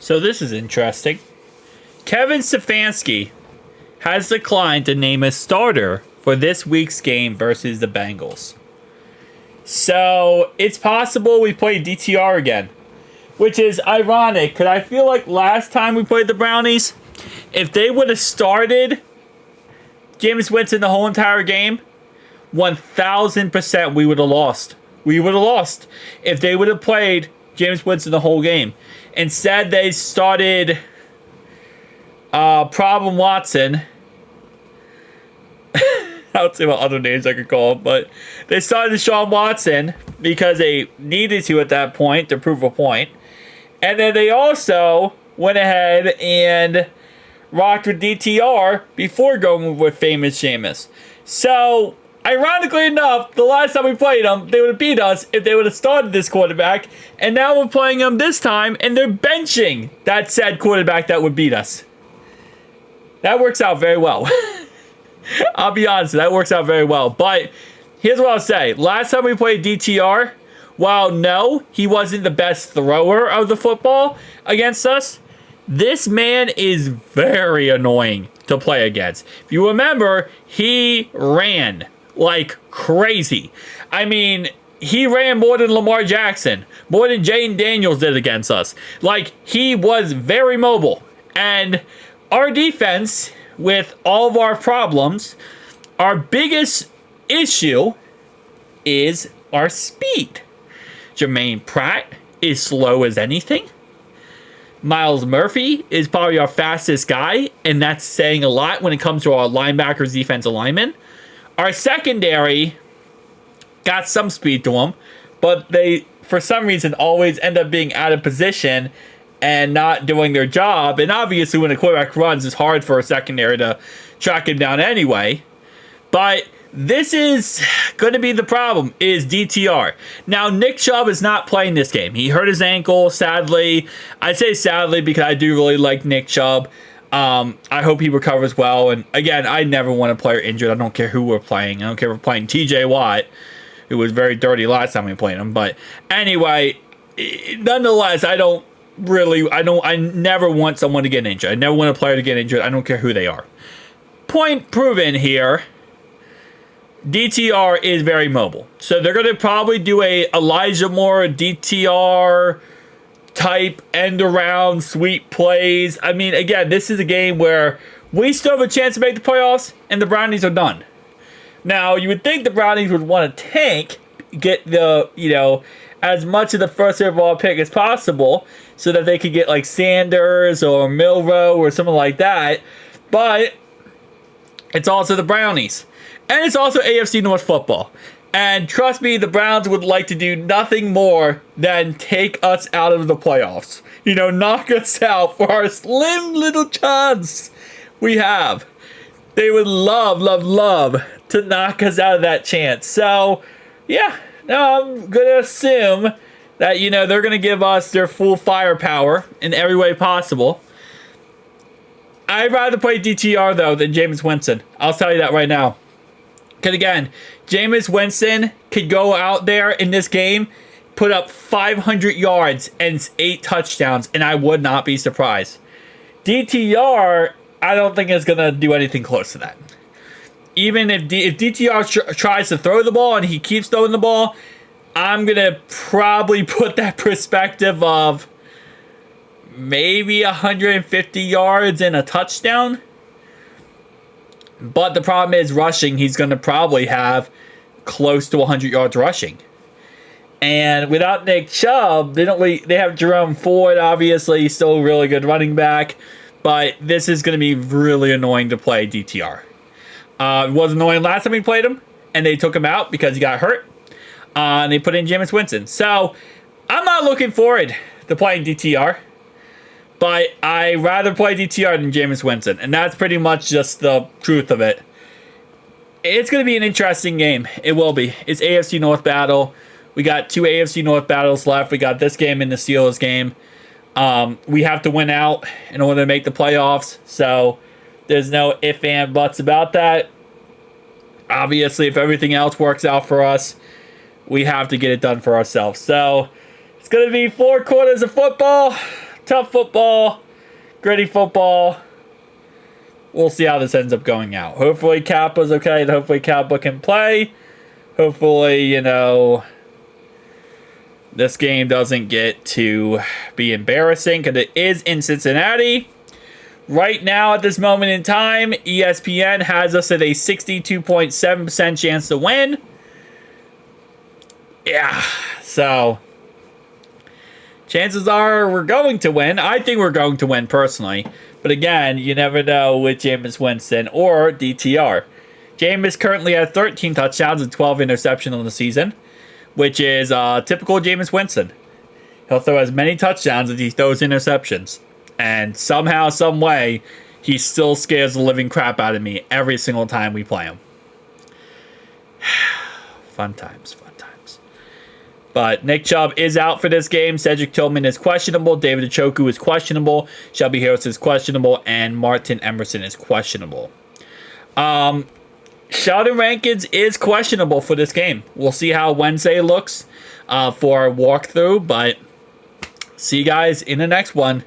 So this is interesting. Kevin Stefanski has declined to name a starter for this week's game versus the Bengals. So it's possible we play DTR again, which is ironic because I feel like last time we played the Brownies, if they would have started Jameis Winston the whole entire game, 1,000% we would have lost. We would have lost if they would have played Jameis Winston the whole game. Instead, they started Problem Watson. I don't see what other names I could call him, but they started Deshaun Watson because they needed to at that point to prove a point. And then they also went ahead and rocked with DTR before going with famous Jameis. So, ironically enough, the last time we played them, they would have beat us if they would have started this quarterback. And now we're playing them this time, and they're benching that said quarterback that would beat us. That works out very well. I'll be honest, that works out very well. But here's what I'll say. Last time we played DTR, while no, he wasn't the best thrower of the football against us, this man is very annoying to play against. If you remember, he ran like crazy. I mean, he ran more than Lamar Jackson, more than Jane Daniels did against us. Like, he was very mobile. And our defense, with all of our problems, our biggest issue is our speed. Jermaine Pratt is slow as anything. Miles Murphy is probably our fastest guy, and that's saying a lot when it comes to our linebackers, defensive linemen. Our secondary got some speed to them, but they, for some reason, always end up being out of position and not doing their job. And obviously, when a quarterback runs, it's hard for a secondary to track him down anyway. But this is going to be the problem, is DTR. Now, Nick Chubb is not playing this game. He hurt his ankle, sadly. I say sadly because I do really like Nick Chubb. I hope he recovers well. And again, I never want a player injured. I don't care who we're playing. I don't care if we're playing TJ Watt, who was very dirty last time we played him. But anyway, nonetheless, I never want someone to get injured. I never want a player to get injured. I don't care who they are. Point proven here. DTR is very mobile. So they're going to probably do a Elijah Moore DTR type end around sweep plays. I mean, again, this is a game where we still have a chance to make the playoffs and the Brownies are done. Now, you would think the Brownies would want to tank, get the, as much of the first overall pick as possible so that they could get like Sanders or Milrow or something like that. But it's also the Brownies. And it's also AFC North football. And trust me, the Browns would like to do nothing more than take us out of the playoffs. Knock us out for our slim little chance we have. They would love, love, love to knock us out of that chance. So, yeah, I'm going to assume that, they're going to give us their full firepower in every way possible. I'd rather play DTR, though, than Jameis Winston. I'll tell you that right now. Because, again, Jameis Winston could go out there in this game, put up 500 yards and 8 touchdowns, and I would not be surprised. DTR, I don't think is going to do anything close to that. Even if DTR tries to throw the ball and he keeps throwing the ball, I'm going to probably put that perspective of maybe 150 yards and a touchdown. But the problem is rushing. He's going to probably have close to 100 yards rushing. And without Nick Chubb, they have Jerome Ford, obviously, still a really good running back. But this is going to be really annoying to play DTR. It was annoying last time we played him, and they took him out because he got hurt. And they put in Jameis Winston. So, I'm not looking forward to playing DTR. But I rather play DTR than Jameis Winston. And that's pretty much just the truth of it. It's going to be an interesting game. It will be. It's AFC North battle. We got 2 AFC North battles left. We got this game and the Steelers game. We have to win out in order to make the playoffs. So there's no ifs and buts about that. Obviously, if everything else works out for us, we have to get it done for ourselves. So it's going to be 4 quarters of football. tough football, gritty football. We'll see how this ends up going out. Hopefully Kappa's okay, and hopefully Kappa can play. Hopefully, you know, this game doesn't get to be embarrassing because it is in Cincinnati. Right now, at this moment in time, ESPN has us at a 62.7% chance to win. Yeah, so chances are we're going to win. I think we're going to win personally. But again, you never know with Jameis Winston or DTR. Jameis currently has 13 touchdowns and 12 interceptions on the season, which is typical Jameis Winston. He'll throw as many touchdowns as he throws interceptions. And somehow, some way, he still scares the living crap out of me every single time we play him. Fun times, fun times. But Nick Chubb is out for this game. Cedric Tillman is questionable. David Njoku is questionable. Shelby Harris is questionable. And Martin Emerson is questionable. Sheldon Rankins is questionable for this game. We'll see how Wednesday looks for our walkthrough. But see you guys in the next one.